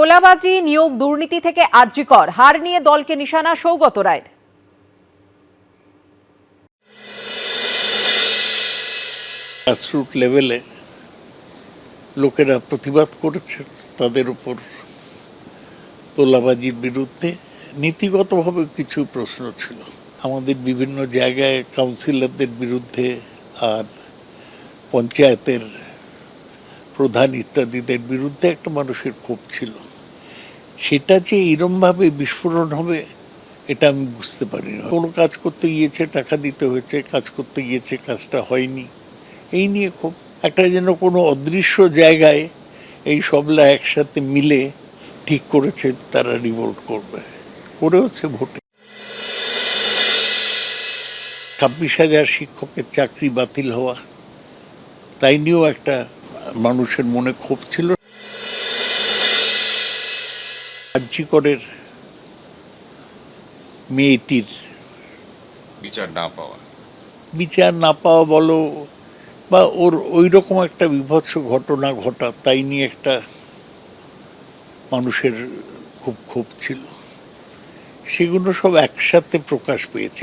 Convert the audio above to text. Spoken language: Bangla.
তোলাবাজি, নিয়োগ দুর্নীতি থেকে আরজিকর, হার নিয়ে দলকে নিশানা সৌগত রায়ের। গ্রাসরুট লেভেলে লোকেরা প্রতিবাদ করেছে তাদের উপর তোলাবাজির বিরুদ্ধে। নীতিগতভাবে কিছু প্রশ্ন ছিল আমাদের বিভিন্ন জায়গায় কাউন্সিলরদের বিরুদ্ধে, আর পঞ্চায়েতের প্রধান ইত্যাদিদের বিরুদ্ধে একটা মানুষের ক্ষোভ ছিল। সেটা যে এরমভাবে বিস্ফোরণ হবে এটা আমি বুঝতে পারিনি। কোনো কাজ করতে গিয়েছে, টাকা দিতে হয়েছে, কাজ করতে গিয়েছে, কাজটা হয়নি, এই নিয়ে খুব একটা যেন কোনো অদৃশ্য জায়গায় এই সবলা একসাথে মিলে ঠিক করেছে তারা রিভোল্ট করবে, করেওছে ভোটে। 26,000 শিক্ষকের চাকরি বাতিল হওয়া, তাই নিয়েও একটা মানুষের মনে ক্ষোভ ছিল। আরজিকরের মেয়েটির বিচার না পাওয়া বলো, বা ওর ওই রকম একটা বিভৎস ঘটনা ঘটা, তাই নিয়ে একটা মানুষের খুব ক্ষোভ ছিল। সেগুলো সব একসাথে প্রকাশ পেয়েছে।